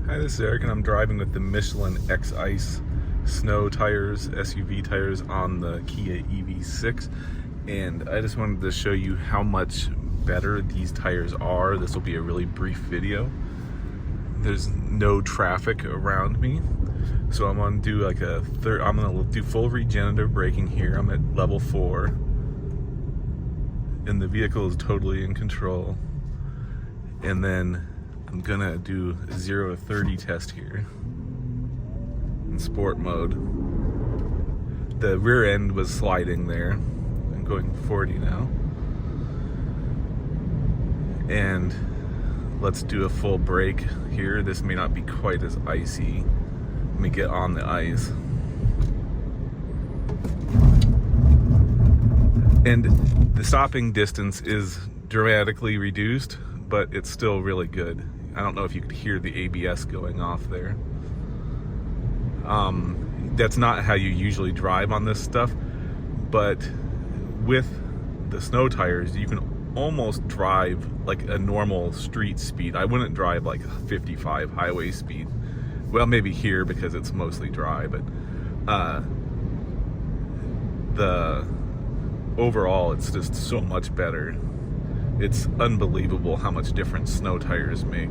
Hi, this is Eric, and I'm driving with the Michelin X Ice snow tires, SUV tires on the Kia EV6, and I just wanted to show you how much better these tires are. This will be a really brief video. There's no traffic around me, so I'm gonna do like I'm gonna do full regenerative braking here. I'm at level 4, and the vehicle is totally in control. And then I'm gonna do a 0 to 30 test here in sport mode. The rear end was sliding there. I'm going 40 now. And let's do a full brake here. This may not be quite as icy. Let me get on the ice. And the stopping distance is dramatically reduced, but it's still really good. I don't know if you could hear the ABS going off there. That's not how you usually drive on this stuff, but with the snow tires, you can almost drive like a normal street speed. I wouldn't drive like 55 highway speed. Well, maybe here because it's mostly dry, but the overall, it's just so much better. It's unbelievable how much difference snow tires make.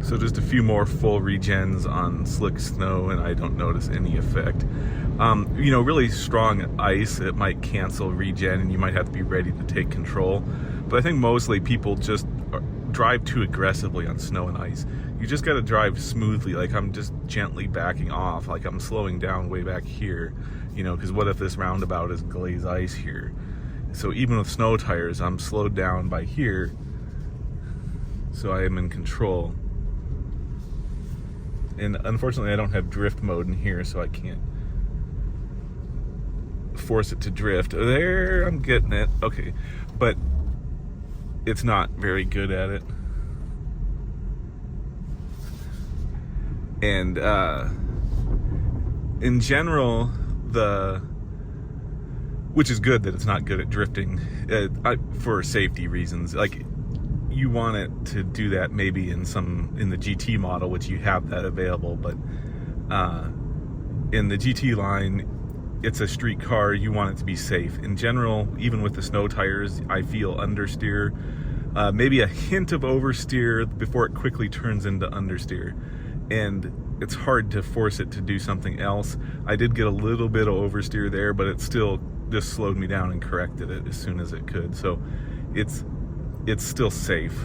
So just a few more full regens on slick snow and I don't notice any effect. Really strong ice, it might cancel regen and you might have to be ready to take control. But I think mostly people just drive too aggressively on snow and ice. You just gotta drive smoothly, like I'm just gently backing off, like I'm slowing down way back here, because what if this roundabout is glazed ice here? So even with snow tires, I'm slowed down by here, so I am in control. And unfortunately I don't have drift mode in here, so I can't force it to drift. There, I'm getting it, okay. But it's not very good at it. And in general, which is good that it's not good at drifting, for safety reasons. Like, you want it to do that maybe in the GT model, which you have that available, but in the GT line, it's a street car, you want it to be safe. In general, even with the snow tires, I feel understeer, maybe a hint of oversteer before it quickly turns into understeer. And it's hard to force it to do something else. I did get a little bit of oversteer there, but it still just slowed me down and corrected it as soon as it could. So it's still safe.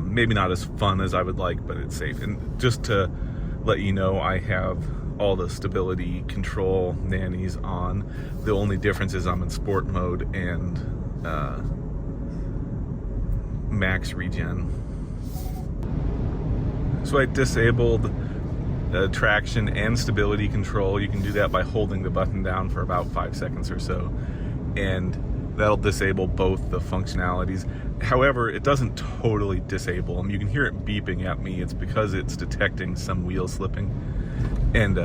Maybe not as fun as I would like, but it's safe. And just to let you know, I have all the stability control nannies on. The only difference is I'm in sport mode and max regen. So I disabled traction and stability control. You can do that by holding the button down for about 5 seconds or so, and that'll disable both the functionalities. However, it doesn't totally disable them. You can hear it beeping at me. It's because it's detecting some wheel slipping, and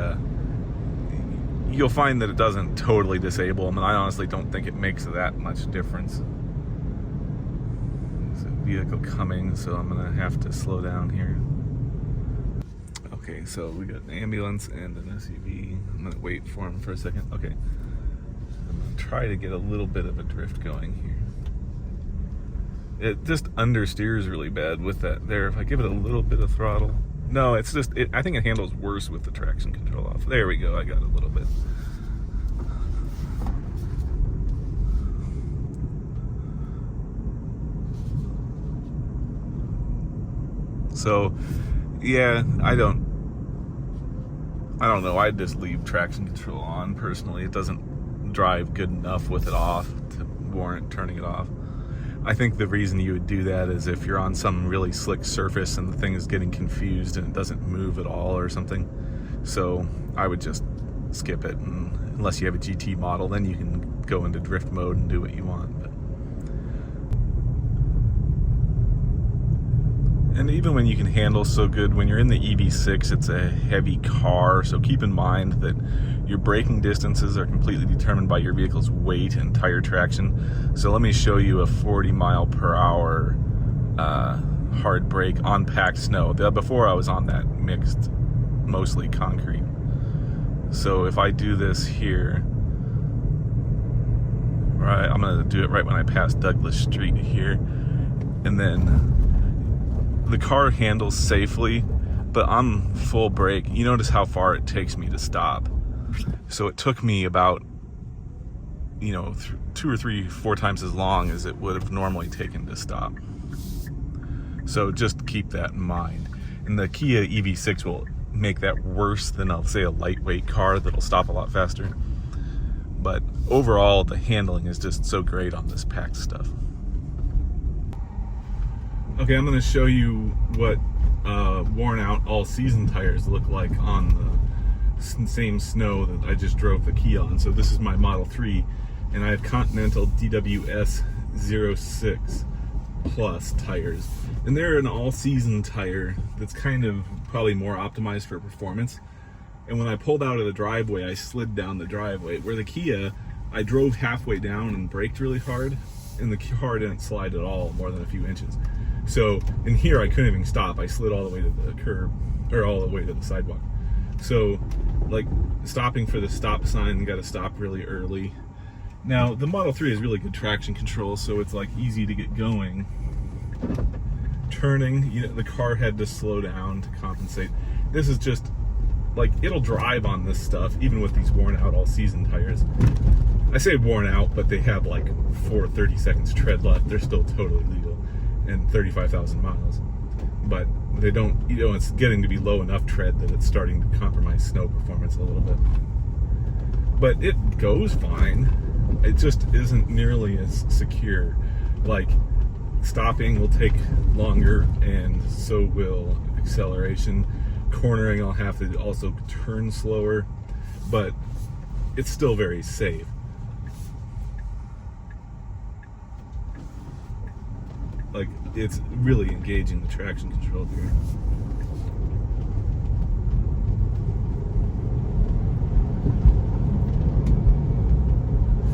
you'll find that it doesn't totally disable them, and I honestly don't think it makes that much difference. There's a vehicle coming, so I'm gonna have to slow down here. Okay, so we got an ambulance and an SUV. I'm gonna wait for him for a second. Okay, I'm gonna try to get a little bit of a drift going here. It just understeers really bad with that there. If I give it a little bit of throttle. No, it's just, I think it handles worse with the traction control off. There we go, I got a little bit. So, yeah, I don't know, I'd just leave traction control on personally. It doesn't drive good enough with it off to warrant turning it off. I think the reason you would do that is if you're on some really slick surface and the thing is getting confused and it doesn't move at all or something. So I would just skip it, and unless you have a GT model, then you can go into drift mode and do what you want. And even when you can handle so good, when you're in the EV6, it's a heavy car, so keep in mind that your braking distances are completely determined by your vehicle's weight and tire traction. So let me show you a 40 mile per hour hard brake on packed snow. Before I was on that mixed, mostly concrete. So if I do this here, right, I'm gonna do it right when I pass Douglas Street here, and then the car handles safely, but on full brake, you notice how far it takes me to stop. So it took me about, 2 or 3, 4 times as long as it would have normally taken to stop. So just keep that in mind. And the Kia EV6 will make that worse than, I'll say, a lightweight car that'll stop a lot faster. But overall, the handling is just so great on this packed stuff. Okay, I'm going to show you what worn out all-season tires look like on the same snow that I just drove the Kia on. So this is my Model 3, and I have Continental DWS 06 Plus tires. And they're an all-season tire that's kind of probably more optimized for performance. And when I pulled out of the driveway, I slid down the driveway. Where the Kia, I drove halfway down and braked really hard, and the car didn't slide at all more than a few inches. So in here, I couldn't even stop. I slid all the way to the curb, or all the way to the sidewalk. So like stopping for the stop sign, you got to stop really early. Now the Model 3 has really good traction control, so it's like easy to get going. Turning, the car had to slow down to compensate. This is just like, it'll drive on this stuff even with these worn out all season tires. I say worn out, but they have like 30 seconds tread left. They're still totally legal and 35,000 miles. But they don't, it's getting to be low enough tread that it's starting to compromise snow performance a little bit. But it goes fine. It just isn't nearly as secure. Like, stopping will take longer, and so will acceleration. Cornering, I'll have to also turn slower, but it's still very safe. Like, it's really engaging the traction control here.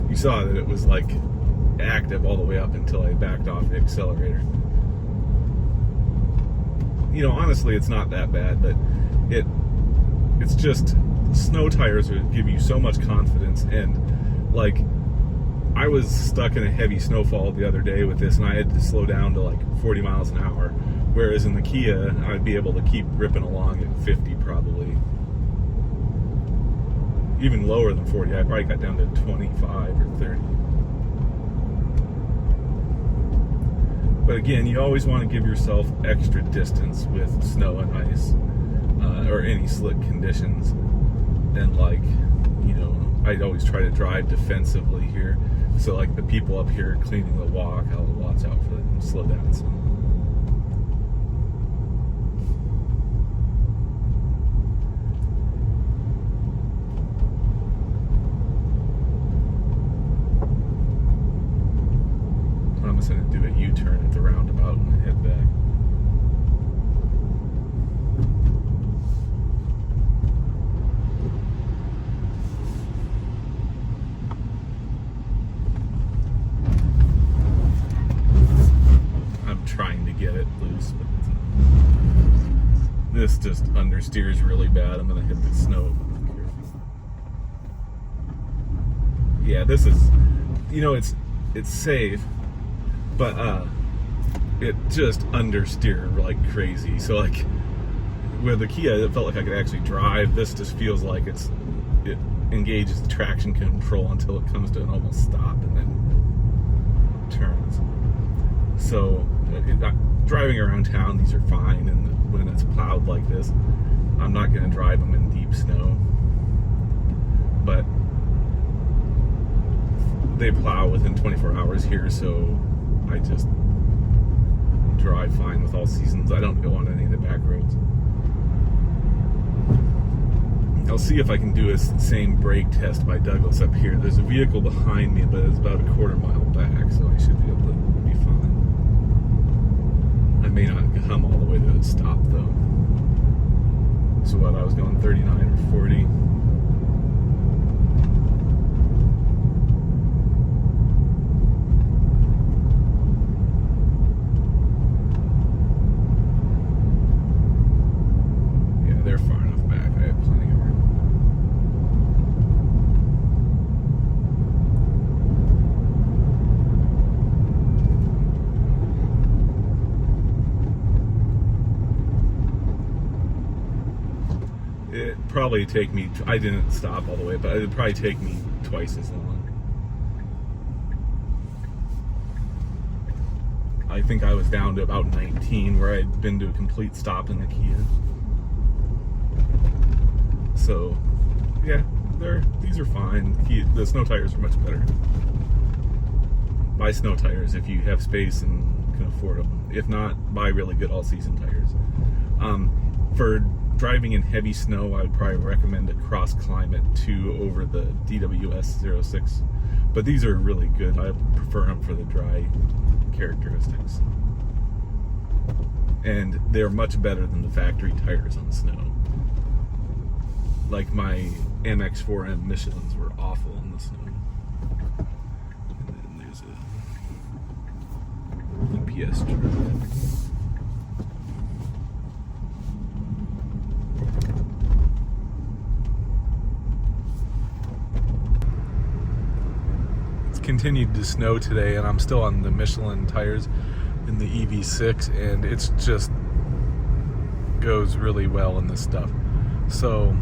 You saw that it was like active all the way up until I backed off the accelerator. Honestly, it's not that bad, but it's just, snow tires give you so much confidence. And like, I was stuck in a heavy snowfall the other day with this, and I had to slow down to like 40 miles an hour, whereas in the Kia, I'd be able to keep ripping along at 50 probably. Even lower than 40, I probably got down to 25 or 30. But again, you always want to give yourself extra distance with snow and ice, or any slick conditions. And like, I'd always try to drive defensively here. So like the people up here cleaning the walk, I'll watch out for them and slow down some. I'm just going to do a U-turn at the roundabout and head back. I'm trying to get it loose, but this just understeers really bad. I'm going to hit the snow. Yeah, this is, it's safe. But it just understeer like crazy. So like with the Kia, it felt like I could actually drive. This just feels like it engages the traction control until it comes to an almost stop and then turns. So driving around town, these are fine. And when it's plowed like this, I'm not going to drive them in deep snow. But they plow within 24 hours here, so I just drive fine with all seasons. I don't go on any of the back roads. I'll see if I can do a same brake test by Douglas up here. There's a vehicle behind me, but it's about a quarter mile back, so I should be able to be fine. I may not come all the way to a stop though. So what, I was going 39 or 40. probably take me, I didn't stop all the way, but it'd probably take me twice as long. I think I was down to about 19 where I'd been to a complete stop in the Kia. So, yeah, these are fine. The snow tires are much better. Buy snow tires if you have space and can afford them. If not, buy really good all-season tires. For driving in heavy snow, I would probably recommend a Cross Climate 2 over the DWS06. But these are really good. I prefer them for the dry characteristics. And they're much better than the factory tires on snow. Like my MX4M Michelins were awful in the snow. And then there's a UPS truck. Continued to snow today, and I'm still on the Michelin tires in the EV6, and it's just goes really well in this stuff. So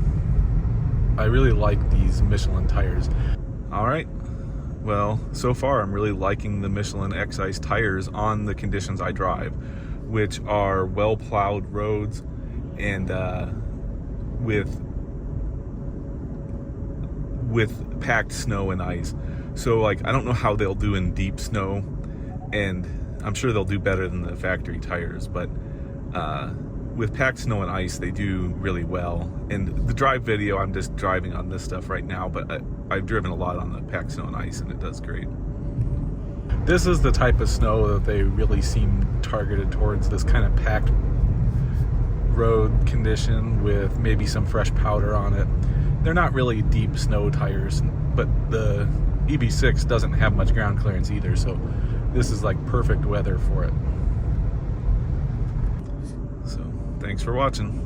I really like these Michelin tires. All right, well, so far I'm really liking the Michelin X-Ice tires on the conditions I drive, which are well plowed roads and with packed snow and ice. So like, I don't know how they'll do in deep snow, and I'm sure they'll do better than the factory tires, but with packed snow and ice, they do really well. And the drive video, I'm just driving on this stuff right now, but I've driven a lot on the packed snow and ice, and it does great. This is the type of snow that they really seem targeted towards, this kind of packed road condition with maybe some fresh powder on it. They're not really deep snow tires, but the EV6 doesn't have much ground clearance either, so this is like perfect weather for it. So, thanks for watching.